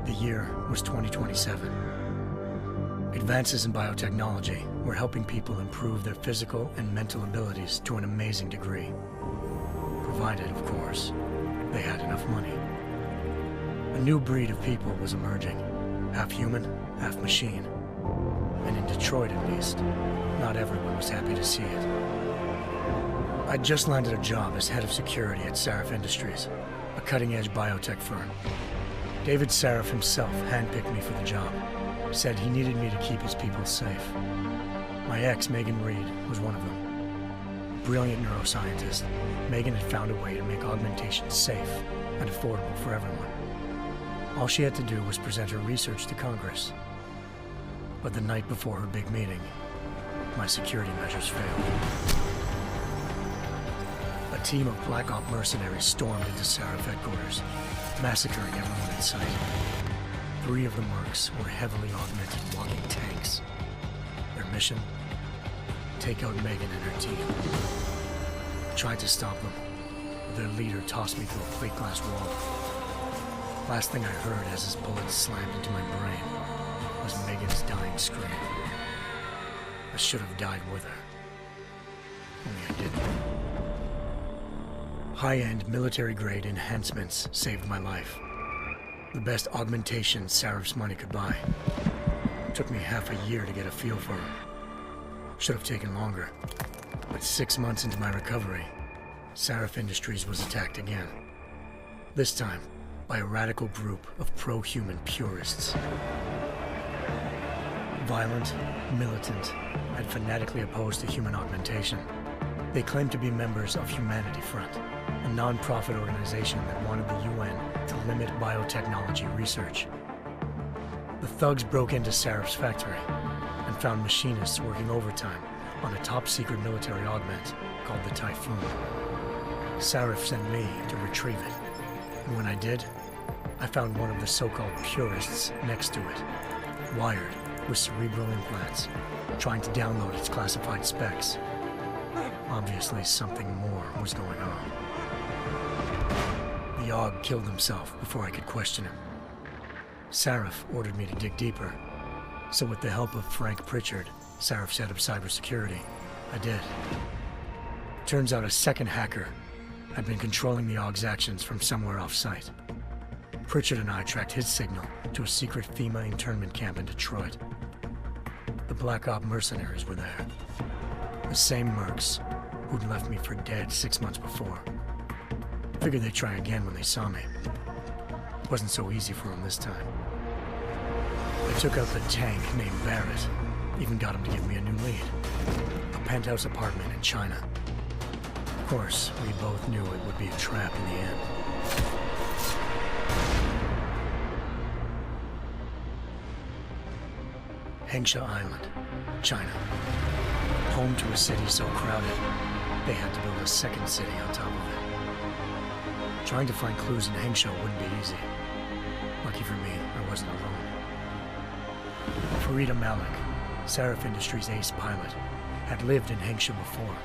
The year was 2027. Advances in biotechnology were helping people improve their physical and mental abilities to an amazing degree. Provided, of course, they had enough money. A new breed of people was emerging, half human, half machine. And in Detroit, at least, not everyone was happy to see it. I'd just landed a job as head of security at Sarif Industries, a cutting-edge biotech firm. David Sarif himself handpicked me for the job, said he needed me to keep his people safe. My ex, Megan Reed, was one of them. Brilliant neuroscientist, Megan had found a way to make augmentation safe and affordable for everyone. All she had to do was present her research to Congress. But the night before her big meeting, my security measures failed. A team of Black Op mercenaries stormed into Sarif headquarters, massacring everyone in sight. 3 of the mercs were heavily augmented walking tanks. Their mission? Take out Megan and her team. I tried to stop them, but their leader tossed me through a plate glass wall. Last thing I heard as his bullets slammed into my brain was Megan's dying scream. I should have died with her. Only I didn't. High-end military-grade enhancements saved my life. The best augmentation Sarif's money could buy. It took me half a year to get a feel for her. Should have taken longer. But 6 months into my recovery, Sarif Industries was attacked again. This time, by a radical group of pro-human purists. Violent, militant, and fanatically opposed to human augmentation. They claimed to be members of Humanity Front, a non-profit organization that wanted the UN to limit biotechnology research. The thugs broke into Sarif's factory and found machinists working overtime on a top-secret military augment called the Typhoon. Sarif sent me to retrieve it, and when I did, I found one of the so-called purists next to it, wired with cerebral implants, trying to download its classified specs. Obviously, something more was going on. The AUG killed himself before I could question him. Sarif ordered me to dig deeper, so with the help of Frank Pritchard, Sarif's head of cybersecurity, I did. Turns out a second hacker had been controlling the AUG's actions from somewhere off-site. Pritchard and I tracked his signal to a secret FEMA internment camp in Detroit. The Black Op mercenaries were there. The same mercs who'd left me for dead 6 months before. Figured they'd try again when they saw me. It wasn't so easy for them this time. I took out the tank named Barrett, even got him to give me a new lead. A penthouse apartment in China. Of course, we both knew it would be a trap in the end. Hengsha Island, China. Home to a city so crowded, they had to build a second city on top of it. Trying to find clues in Hengsha wouldn't be easy. Lucky for me, I wasn't alone. Farida Malik, Sarif Industries' ace pilot, had lived in Hengsha before.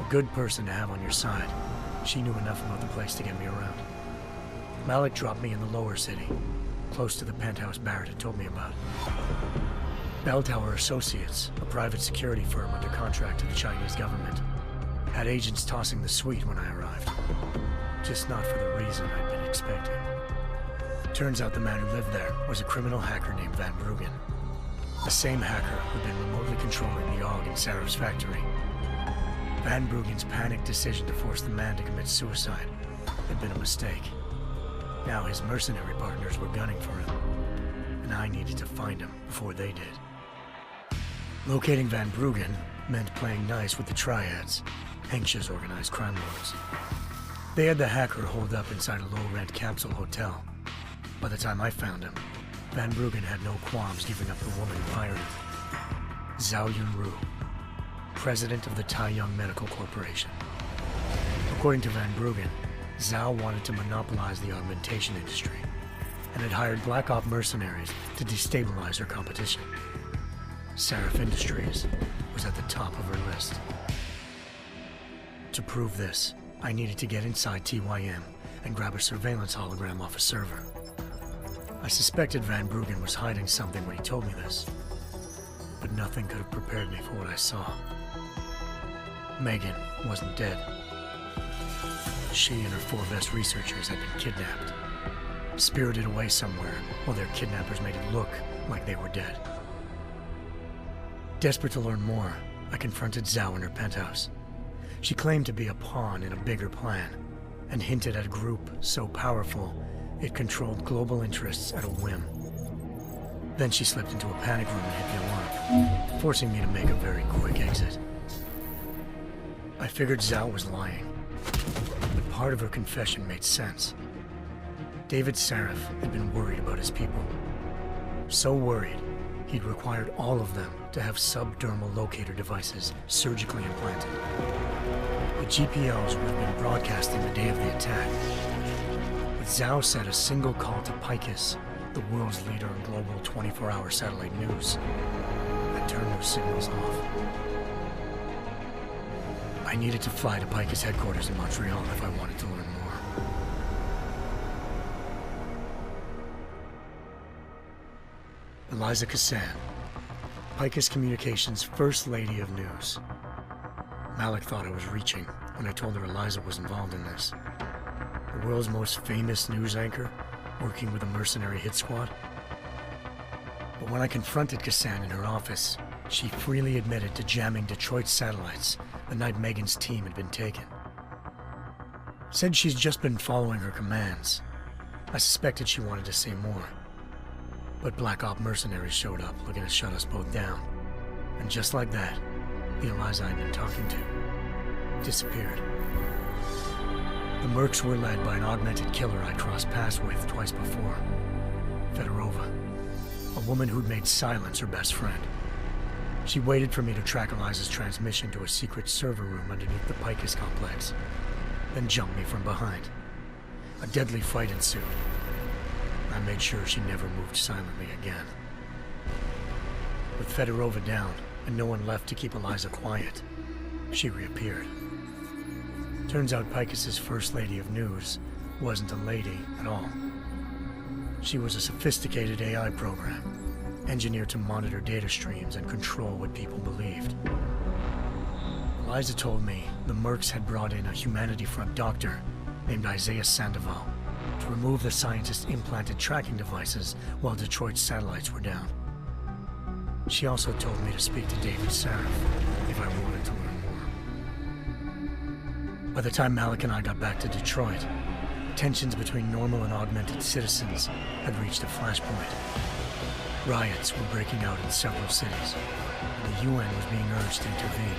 A good person to have on your side. She knew enough about the place to get me around. Malik dropped me in the lower city, close to the penthouse Barrett had told me about. Bell Tower Associates, a private security firm under contract to the Chinese government, had agents tossing the suite when I arrived. Just not for the reason I'd been expecting. Turns out the man who lived there was a criminal hacker named Van Bruggen. The same hacker who'd been remotely controlling the AUG in Sarif's factory. Van Bruggen's panicked decision to force the man to commit suicide had been a mistake. Now his mercenary partners were gunning for him, and I needed to find him before they did. Locating Van Bruggen meant playing nice with the Triads, Hengsha's organized crime lords. They had the hacker holed up inside a low-rent capsule hotel. By the time I found him, Van Bruggen had no qualms giving up the woman who hired him. Zhao Yunru, president of the Taiyang Medical Corporation. According to Van Bruggen, Zhao wanted to monopolize the augmentation industry and had hired Black Op mercenaries to destabilize her competition. Sarif Industries was at the top of her list. To prove this, I needed to get inside TYM and grab a surveillance hologram off a server. I suspected Van Bruggen was hiding something when he told me this, but nothing could have prepared me for what I saw. Megan wasn't dead. She and her 4 best researchers had been kidnapped, spirited away somewhere while their kidnappers made it look like they were dead. Desperate to learn more, I confronted Zhao in her penthouse. She claimed to be a pawn in a bigger plan, and hinted at a group so powerful it controlled global interests at a whim. Then she slipped into a panic room and hit the alarm, forcing me to make a very quick exit. I figured Zhao was lying, but part of her confession made sense. David Sarif had been worried about his people. So worried, he'd required all of them to have subdermal locator devices surgically implanted. The GPLs would have been broadcasting the day of the attack. But Zhao said a single call to Picus, the world's leader in global 24-hour satellite news, had turned those signals off. I needed to fly to Picus headquarters in Montreal if I wanted to learn more. Eliza Cassan, Picus Communications' First Lady of News. Malik thought I was reaching when I told her Eliza was involved in this. The world's most famous news anchor, working with a mercenary hit squad. But when I confronted Cassan in her office, she freely admitted to jamming Detroit's satellites the night Megan's team had been taken. Said she's just been following her commands. I suspected she wanted to say more. But Black Op mercenaries showed up looking to shut us both down. And just like that, the Eliza I'd been talking to disappeared. The Mercs were led by an augmented killer I crossed paths with twice before, Fedorova, a woman who'd made silence her best friend. She waited for me to track Eliza's transmission to a secret server room underneath the Picus complex, then jumped me from behind. A deadly fight ensued. I made sure she never moved silently again. With Fedorova down, and no one left to keep Eliza quiet, she reappeared. Turns out Picus's First Lady of News wasn't a lady at all. She was a sophisticated AI program, engineered to monitor data streams and control what people believed. Eliza told me the Mercs had brought in a Humanity Front doctor named Isaiah Sandoval to remove the scientist's implanted tracking devices while Detroit's satellites were down. She also told me to speak to David Sarif if I wanted to learn more. By the time Malik and I got back to Detroit, tensions between normal and augmented citizens had reached a flashpoint. Riots were breaking out in several cities, and the UN was being urged to intervene.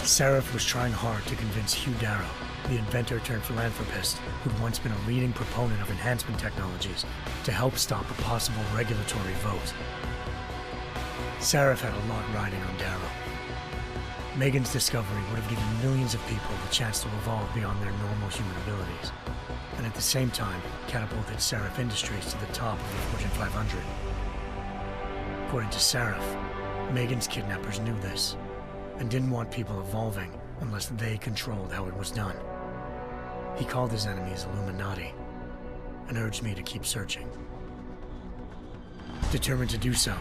Sarif was trying hard to convince Hugh Darrow, the inventor-turned-philanthropist who'd once been a leading proponent of enhancement technologies, to help stop a possible regulatory vote. Sarif had a lot riding on Darrow. Megan's discovery would have given millions of people the chance to evolve beyond their normal human abilities, and at the same time catapulted Sarif Industries to the top of the Fortune 500. According to Sarif, Megan's kidnappers knew this, and didn't want people evolving unless they controlled how it was done. He called his enemies Illuminati, and urged me to keep searching. Determined to do so,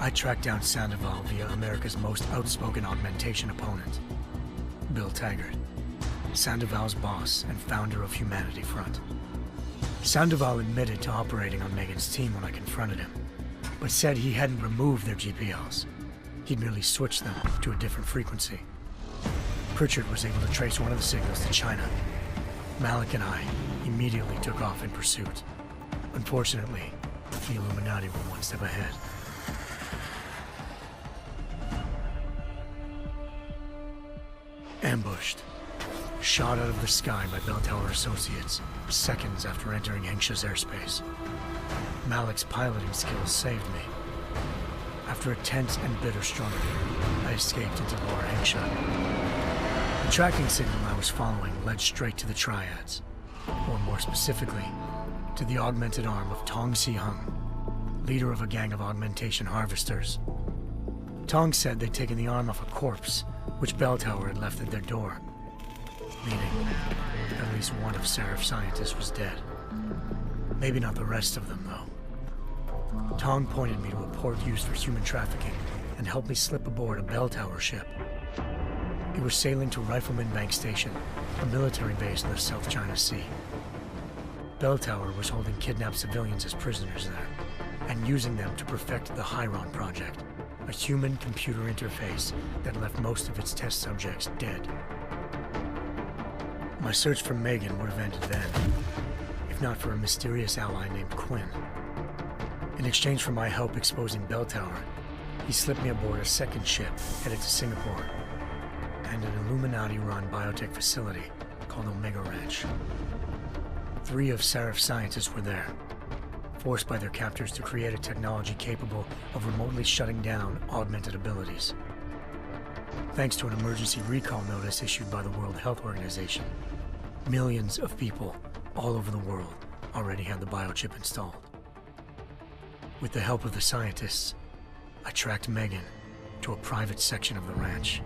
I tracked down Sandoval via America's most outspoken augmentation opponent, Bill Taggart, Sandoval's boss and founder of Humanity Front. Sandoval admitted to operating on Megan's team when I confronted him, but said he hadn't removed their GPLs. He'd merely switched them to a different frequency. Pritchard was able to trace one of the signals to China. Malik and I immediately took off in pursuit. Unfortunately, the Illuminati were one step ahead. Ambushed. Shot out of the sky by Bell Tower Associates, seconds after entering Hengsha's airspace. Malik's piloting skills saved me. After a tense and bitter struggle, I escaped into Lower Hengsha. The tracking signal I was following led straight to the Triads, or more specifically, to the augmented arm of Tong Si-hung, leader of a gang of augmentation harvesters. Tong said they'd taken the arm off a corpse, which Bell Tower had left at their door, meaning at least one of Sarif's scientists was dead. Maybe not the rest of them, though. Tong pointed me to a port used for human trafficking and helped me slip aboard a bell tower ship. It was sailing to Rifleman Bank Station, a military base in the South China Sea. Bell Tower was holding kidnapped civilians as prisoners there, and using them to perfect the Hyron Project, a human-computer interface that left most of its test subjects dead. My search for Megan would have ended then, if not for a mysterious ally named Quinn. In exchange for my help exposing Bell Tower, he slipped me aboard a second ship headed to Singapore and an Illuminati-run biotech facility called Omega Ranch. 3 of Sarif's scientists were there, forced by their captors to create a technology capable of remotely shutting down augmented abilities. Thanks to an emergency recall notice issued by the World Health Organization, millions of people all over the world already had the biochip installed. With the help of the scientists, I tracked Megan to a private section of the ranch.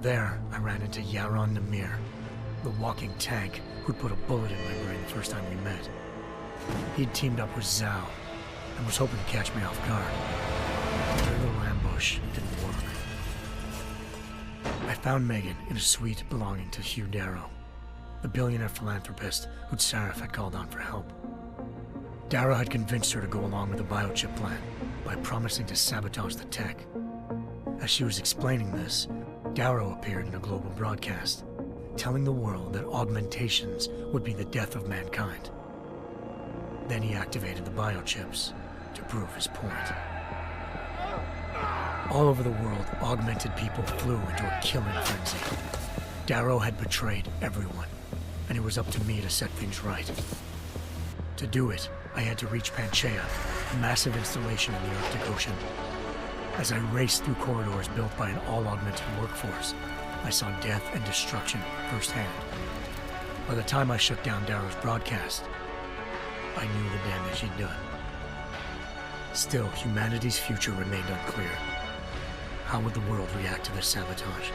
There, I ran into Yaron Namir, the walking tank who'd put a bullet in my brain the first time we met. He'd teamed up with Zhao and was hoping to catch me off guard. Their little ambush didn't work. I found Megan in a suite belonging to Hugh Darrow, the billionaire philanthropist who'd Sarif had called on for help. Darrow had convinced her to go along with the biochip plan by promising to sabotage the tech. As she was explaining this, Darrow appeared in a global broadcast, telling the world that augmentations would be the death of mankind. Then he activated the biochips to prove his point. All over the world, augmented people flew into a killing frenzy. Darrow had betrayed everyone, and it was up to me to set things right. To do it, I had to reach Panchaea, a massive installation in the Arctic Ocean. As I raced through corridors built by an all-augmented workforce, I saw death and destruction firsthand. By the time I shut down Darrow's broadcast, I knew the damage he'd done. Still, humanity's future remained unclear. How would the world react to this sabotage?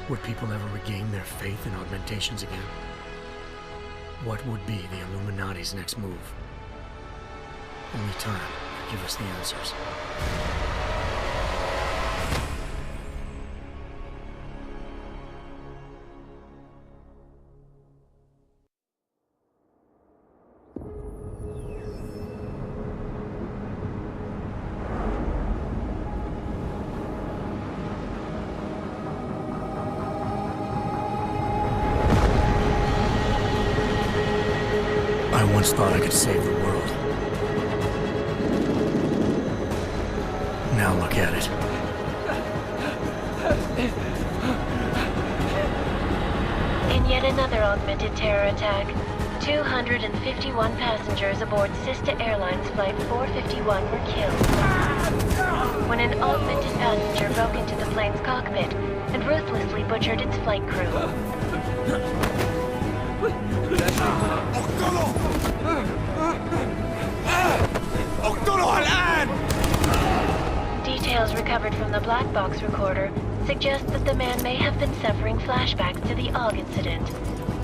Would people ever regain their faith in augmentations again? What would be the Illuminati's next move? Only time could give us the answers. I once thought I could save the world. Now look at it. In yet another augmented terror attack, 251 passengers aboard Sister Airlines Flight 451 were killed when an augmented passenger broke into the plane's cockpit and ruthlessly butchered its flight crew. Details recovered from the black box recorder suggest that the man may have been suffering flashbacks to the AUG incident.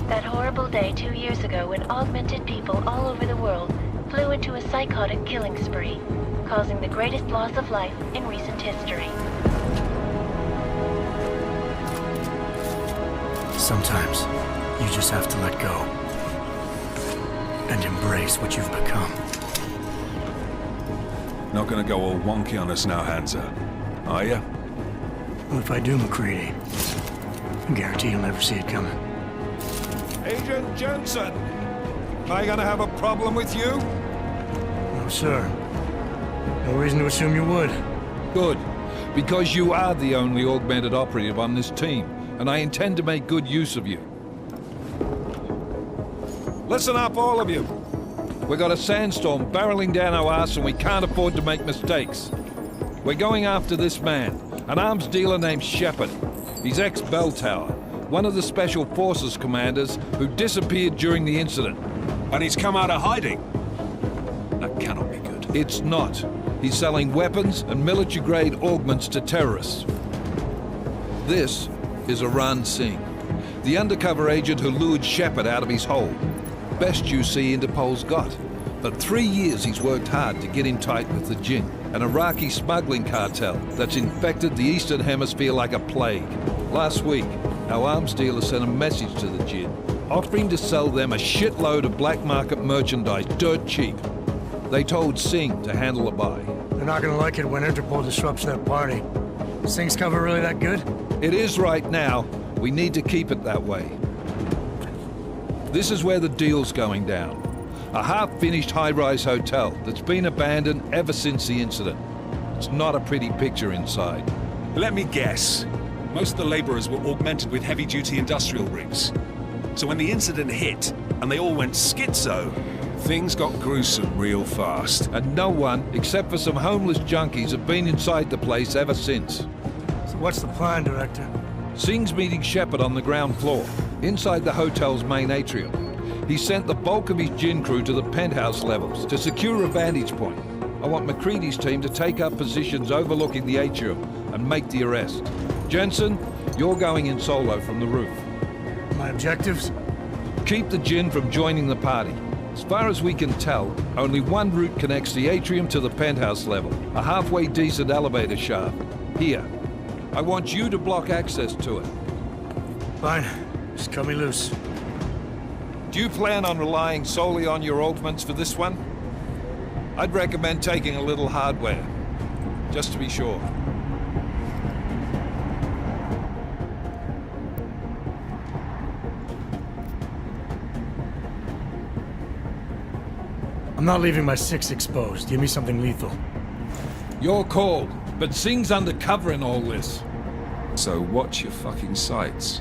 That horrible day 2 years ago when augmented people all over the world flew into a psychotic killing spree, causing the greatest loss of life in recent history. Sometimes, you just have to let go and embrace what you've become. Not gonna go all wonky on us now, Hansa, are you? Well, if I do, McCready, I guarantee you'll never see it coming. Agent Jensen, am I gonna have a problem with you? No, sir. No reason to assume you would. Good, because you are the only augmented operative on this team, and I intend to make good use of you. Listen up, all of you. We got a sandstorm barreling down our arse and we can't afford to make mistakes. We're going after this man, an arms dealer named Shepard. He's ex-Bell Tower, one of the Special Forces commanders who disappeared during the incident. And he's come out of hiding? That cannot be good. It's not. He's selling weapons and military-grade augments to terrorists. This is Aran Singh, the undercover agent who lured Shepard out of his hole. Best you see Interpol's got. but 3 years he's worked hard to get in tight with the jinn, an Iraqi smuggling cartel that's infected the Eastern Hemisphere like a plague. Last week, our arms dealer sent a message to the jinn, offering to sell them a shitload of black market merchandise dirt cheap. They told Singh to handle the buy. They're not gonna like it when Interpol disrupts their party. Is Singh's cover really that good? It is right now. We need to keep it that way. This is where the deal's going down. A half-finished high-rise hotel that's been abandoned ever since the incident. It's not a pretty picture inside. Let me guess. Most of the laborers were augmented with heavy-duty industrial rigs. So when the incident hit, and they all went schizo, things got gruesome real fast. And no one, except for some homeless junkies, have been inside the place ever since. So what's the plan, Director? Singh's meeting Shepard on the ground floor, inside the hotel's main atrium. He sent the bulk of his gin crew to the penthouse levels to secure a vantage point. I want McCready's team to take up positions overlooking the atrium and make the arrest. Jensen, you're going in solo from the roof. My objectives? Keep the gin from joining the party. As far as we can tell, only one route connects the atrium to the penthouse level, a halfway decent elevator shaft. Here. I want you to block access to it. Fine. Just cut me loose. Do you plan on relying solely on your augments for this one? I'd recommend taking a little hardware, just to be sure. I'm not leaving my 6 exposed. Give me something lethal. Your call, but Singh's undercover in all this. So watch your fucking sights.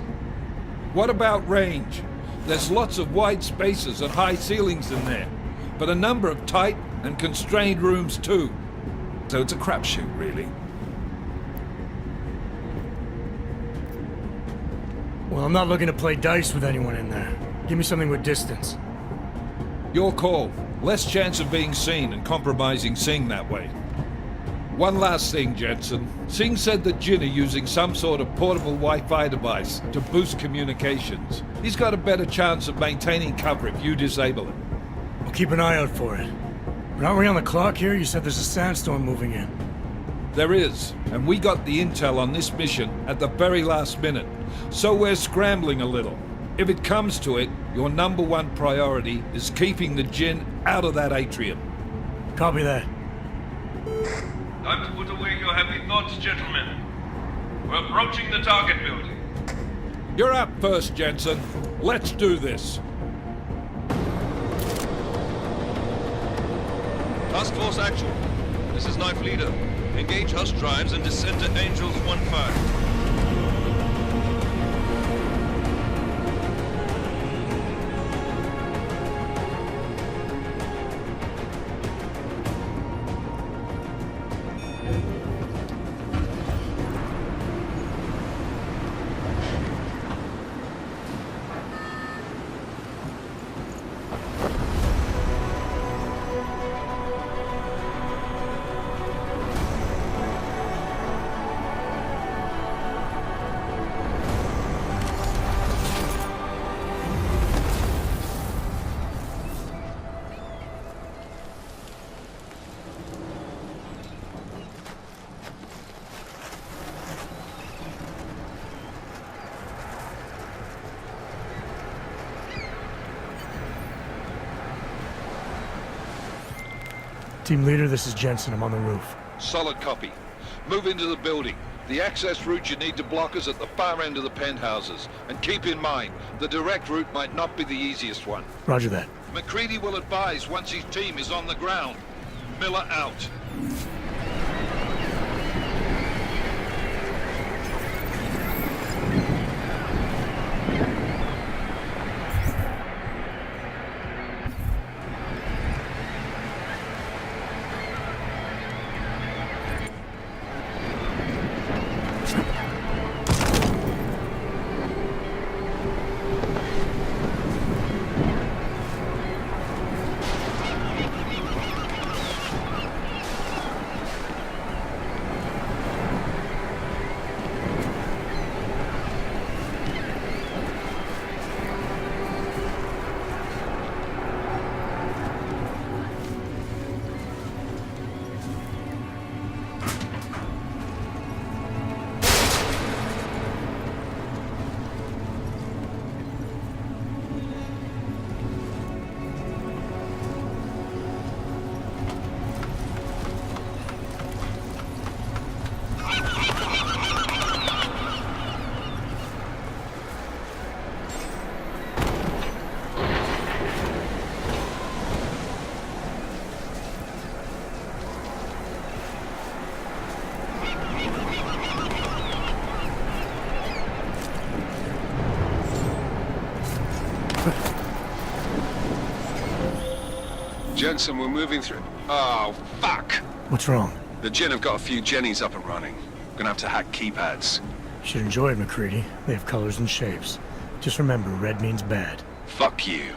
What about range? There's lots of wide spaces and high ceilings in there, but a number of tight and constrained rooms too. So it's a crapshoot, really. Well, I'm not looking to play dice with anyone in there. Give me something with distance. Your call. Less chance of being seen and compromising Singh that way. One last thing, Jensen. Singh said that Jinn are using some sort of portable Wi-Fi device to boost communications. He's got a better chance of maintaining cover if you disable it. I'll keep an eye out for it. But aren't we on the clock here? You said there's a sandstorm moving in. There is, and we got the intel on this mission at the very last minute, so we're scrambling a little. If it comes to it, your #1 priority is keeping the Jinn out of that atrium. Copy that. Time to put away your heavy thoughts, gentlemen. We're approaching the target building. You're up first, Jensen. Let's do this. Task Force Action. This is Knife Leader. Engage Hush drives and descend to Angels 1-5. Team leader, this is Jensen. I'm on the roof. Solid copy. Move into the building. The access route you need to block is at the far end of the penthouses. And keep in mind, the direct route might not be the easiest one. Roger that. McCready will advise once his team is on the ground. Miller out. Jensen, we're moving through... Oh, fuck! What's wrong? The Jinn have got a few Jennies up and running. Gonna have to hack keypads. You should enjoy it, McCready. They have colors and shapes. Just remember, red means bad. Fuck you.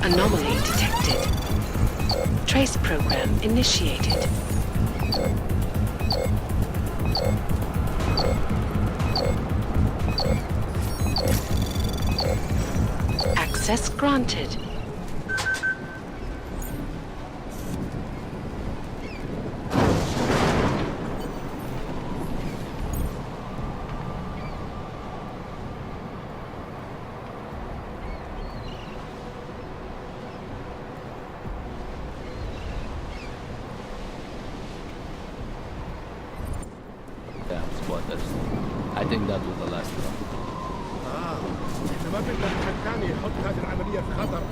Anomaly detected. Trace program initiated. Access granted. I think that was the last one. احنا ما بدنا الثاني يحط هذه العملية في خطر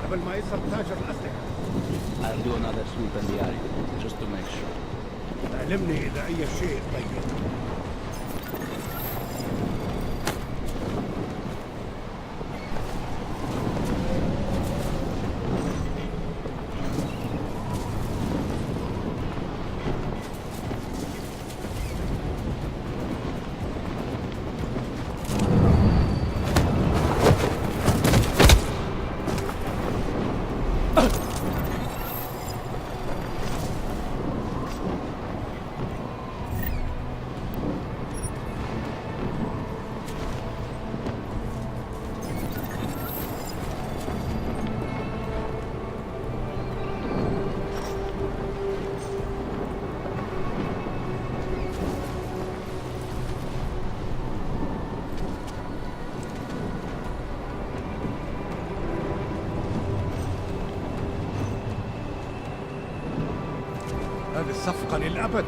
قبل ما يصل تاجر الأسلحة. I'll do another sweep in the area, just to make sure. علمني إذا أي شيء طيب. هذه الصفقة للأبد.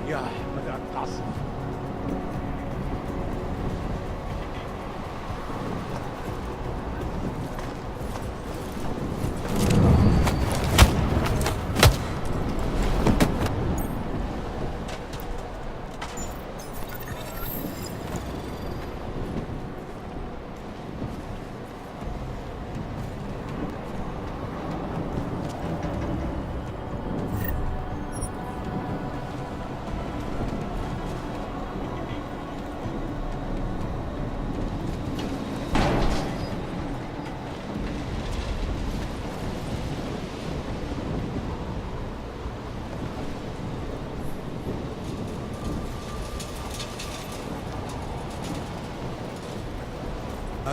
يا بدأت تعصب.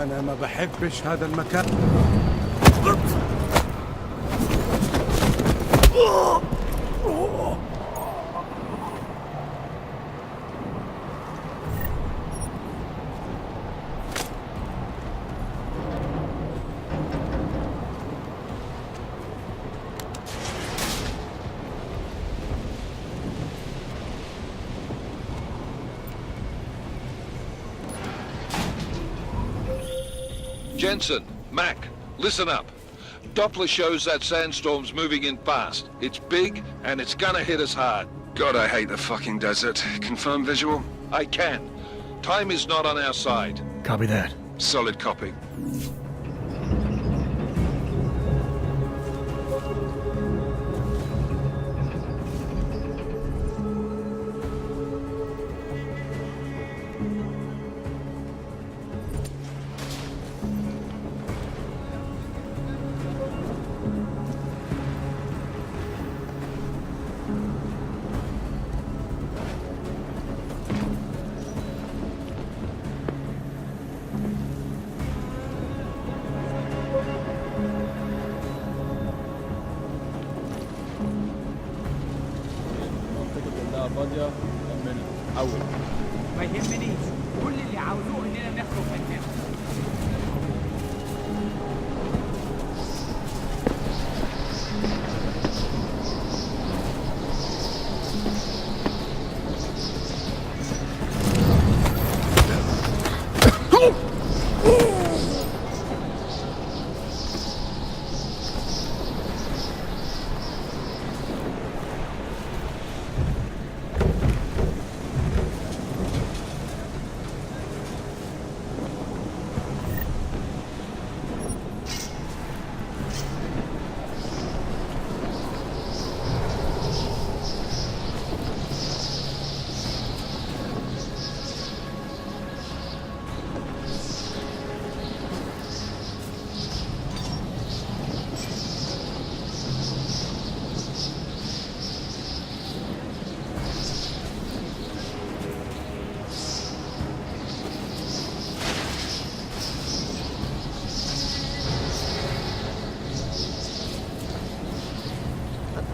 أنا ما بحبش هذا المكان. Jensen, Mac, listen up. Doppler shows that sandstorm's moving in fast. It's big, and it's gonna hit us hard. God, I hate the fucking desert. Confirm visual? I can. Time is not on our side. Copy that. Solid copy. فاضية من أول. ما يهمنيش، كل اللي عاوزوه إننا نخرج من هنا.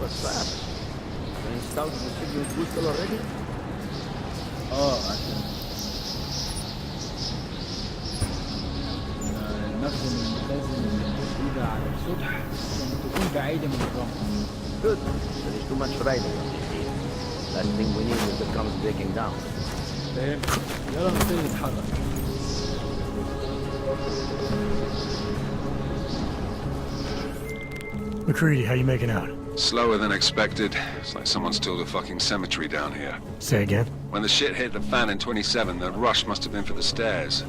What's that? They installed the signal booster already? عشان نخدم لازم نحط على السطح عشان تكون بعيدة من الرمل. Good. There is too much riding on this hill. Last thing we need is it comes breaking down. فاهم؟ يلا نبتدي نتحرك. McCready, how you making out? Slower than expected. It's like someone's tilled a fucking cemetery down here. Say again? When the shit hit the fan in 27, the rush must have been for the stairs.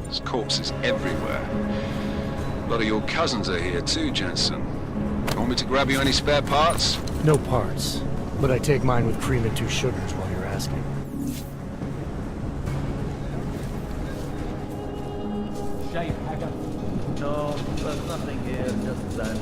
There's corpses everywhere. A lot of your cousins are here too, Jensen. Want me to grab you any spare parts? No parts. But I take mine with cream and 2 sugars while you're asking. شايف حاجة؟ No, there's nothing here, just that.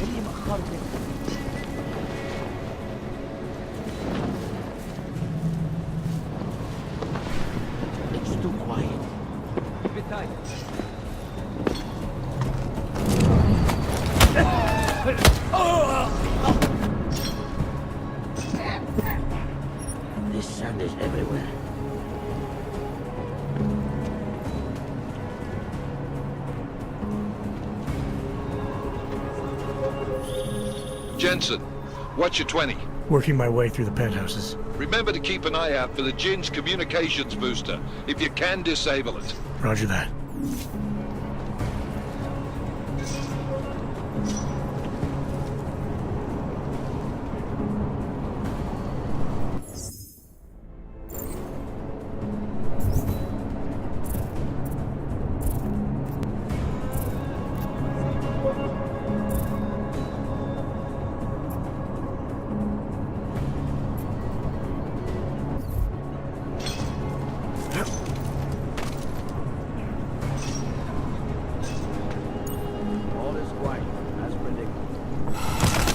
اللي مأخرني. It's too quiet. بداية. Jensen, what's your 20? Working my way through the penthouses. Remember to keep an eye out for the Jinn's communications booster, if you can disable it. Roger that. All is quiet, as predicted.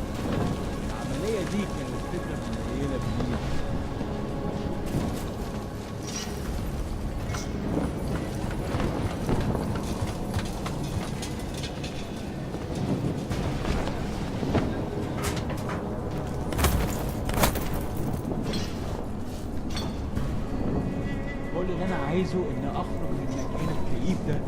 العملية دي كانت فكرة قليلة بنية. كل اللي أنا عايزه إن أخرج من المكان الكئيب ده.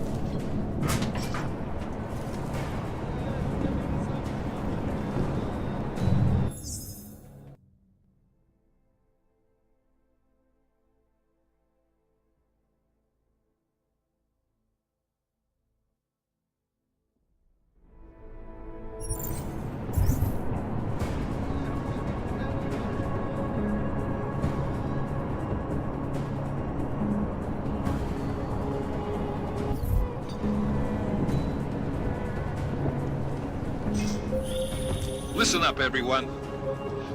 Listen up, everyone.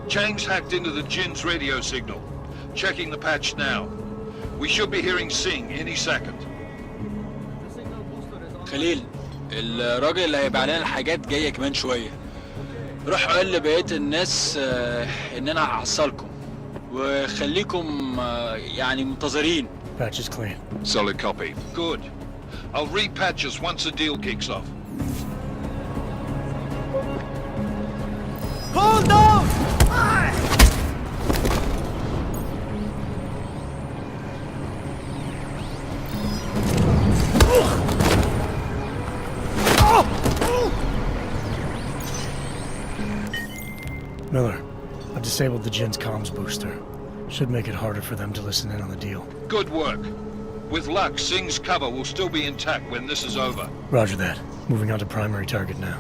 Chang's hacked into the Jinn's radio signal. Checking the patch now. We should be hearing Sing any second. خليل، الراجل اللي هيبقى علينا الحاجات جاية كمان شوية. روح قول لبقية الناس إن أنا هحصلكم وخليكم يعني منتظرين. Patch is clean. Solid copy. Good. I'll repatch us once the deal kicks off. Hold on! Miller, I've disabled the Jinn's comms booster. Should make it harder for them to listen in on the deal. Good work. With luck, Sing's cover will still be intact when this is over. Roger that. Moving on to primary target now.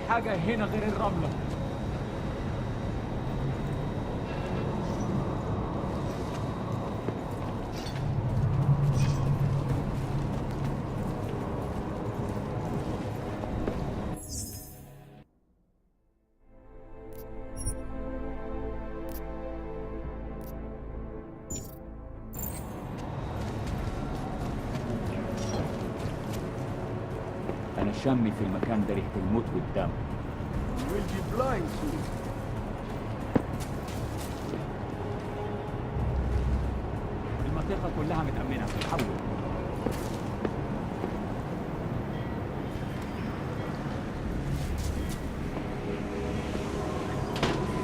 حاجة هنا غير الرملة. أنا شامي في المكان ده ريحة الموت والدم. will be blind soon. المنطقة كلها متأمنة. حول.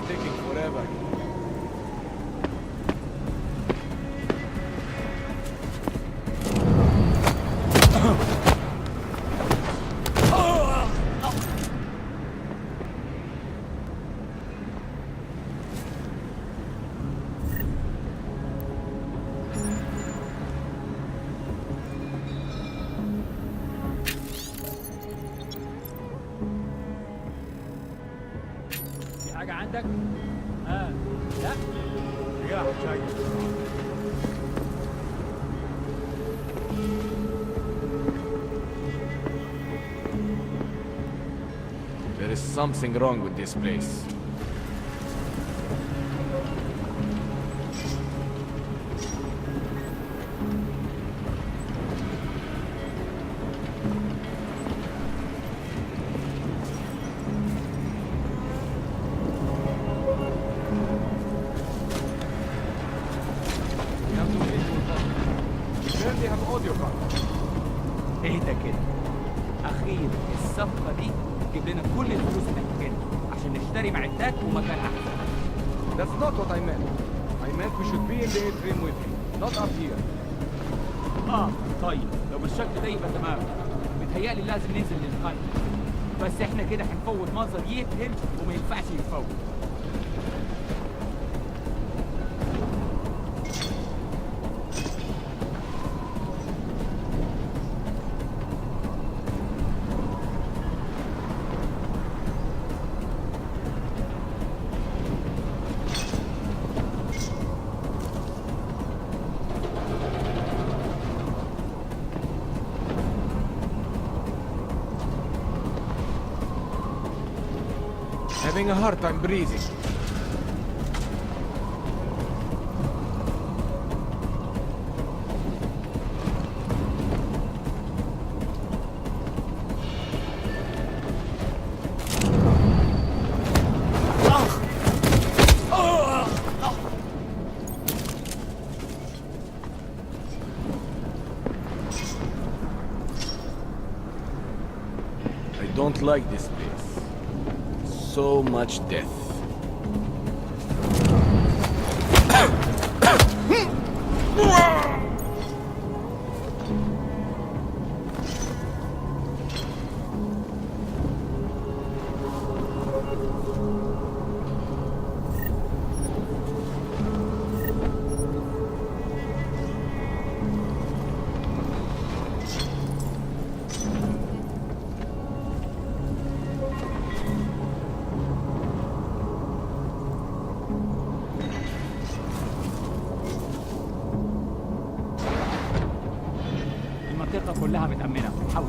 Taking forever. عندك؟ لا؟ رياح جاية. There is something wrong with this place. اهدى كده. اخيرا الصفقة دي تجيب لنا كل الفلوس اللي محتاجينها عشان نشتري معدات ومكان احسن. That's not what I meant. I meant we should be in the atrium with him, not up here. طيب لو بالشكل ده يبقى تمام. متهيألي لازم ننزل للقلب. بس احنا كده هنفوت منظر يبهر وما ينفعش يفوت. Having a hard time breathing. I don't like this place. So much death. كلها متأمنة. حاول.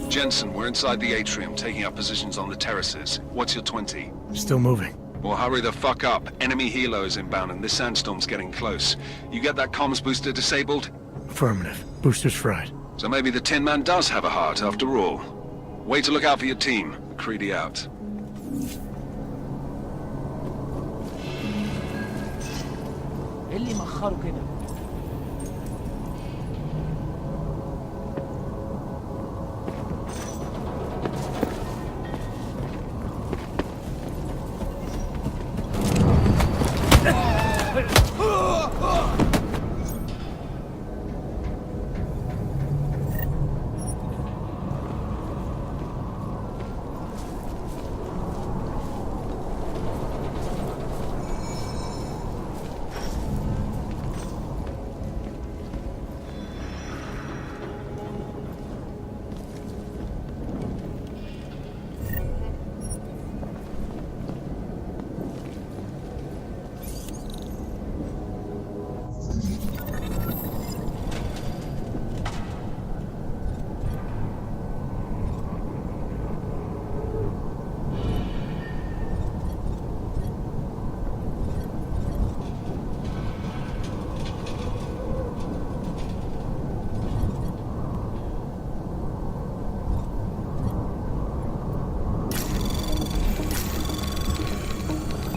Jensen, we're inside the atrium, taking up positions on the terraces. What's your 20? Still moving. Well, hurry the fuck up. Enemy helos inbound and this sandstorm's getting close. You get that comms booster disabled? Affirmative. Booster's fried. So maybe the Tin Man does have a heart after all. Way to look out for your team. Creedy out. ايه اللي مأخره كده؟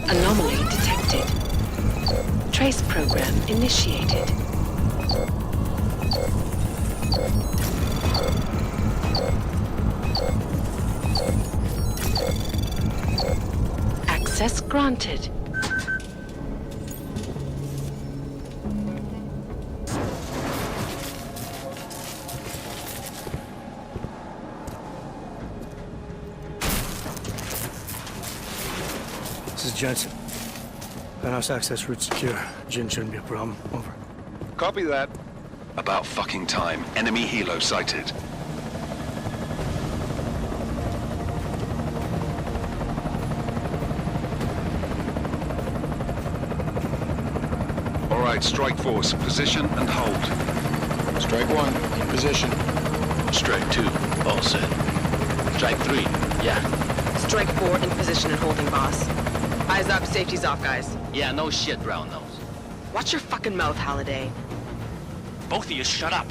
Anomaly detected. Trace program initiated. Access granted. This is Jensen. Penthouse access route secure. Jin shouldn't be a problem. Over. Copy that. About fucking time. Enemy helo sighted. right, strike force. Position and hold. Strike 1, in position. Strike 2, all set. Strike 3, yeah. Strike 4, in position and holding, boss. Eyes up, safety's off, guys. Yeah, no shit, round nose. Watch your fucking mouth, Halliday. Both of you shut up.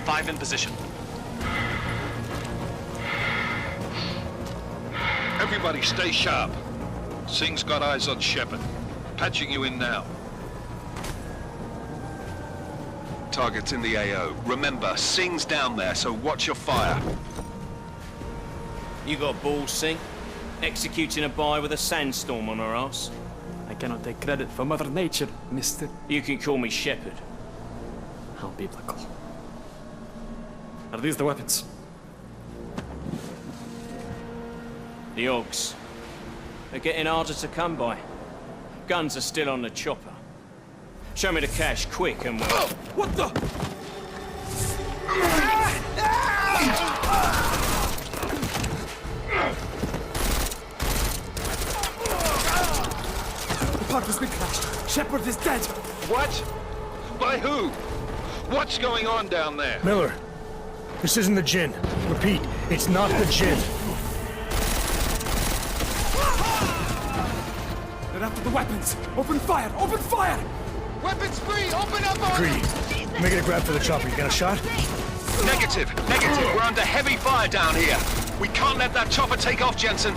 5 in position. Everybody stay sharp. Singh's got eyes on Shepard. Patching you in now. Target's in the AO. Remember, Singh's down there, so watch your fire. You got balls, Singh? Executing a buy with a sandstorm on her ass? I cannot take credit for Mother Nature, mister. You can call me Shepard. How biblical. Are these the weapons? The Ogs. They're getting harder to come by. Guns are still on the chopper. Show me the cash, quick, and we'll... Oh, what the? The park has been crashed. Shepard is dead. What? By who? What's going on down there? Miller, this isn't the Jinn. Repeat, it's not the Jinn. They're after the weapons. Open fire! Open fire! Weapons free! Open up on... Greedy. Making a grab for the chopper. You got a shot? Negative. We're under heavy fire down here. We can't let that chopper take off, Jensen.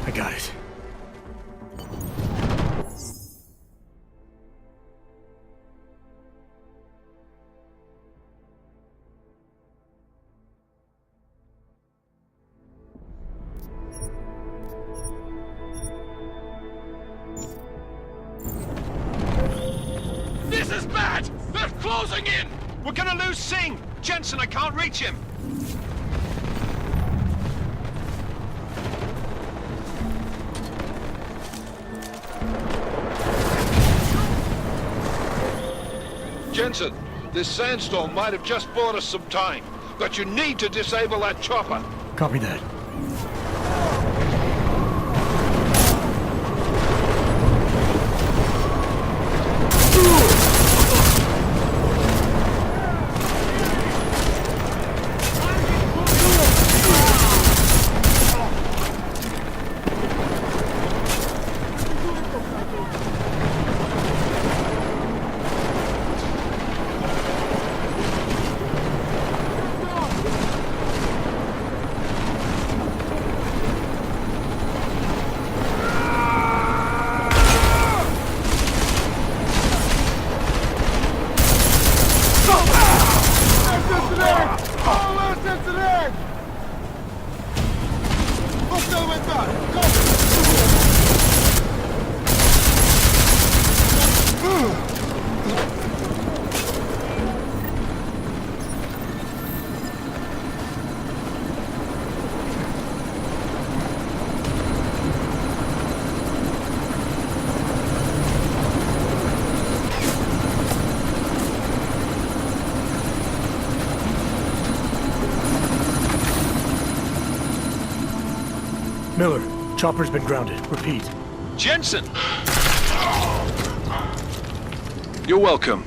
I got it. This is bad! They're closing in! We're gonna lose Singh! Jensen, I can't reach him! Jensen, this sandstorm might have just bought us some time, but you need to disable that chopper. Copy that. Miller, chopper's been grounded. Repeat. Jensen! You're welcome.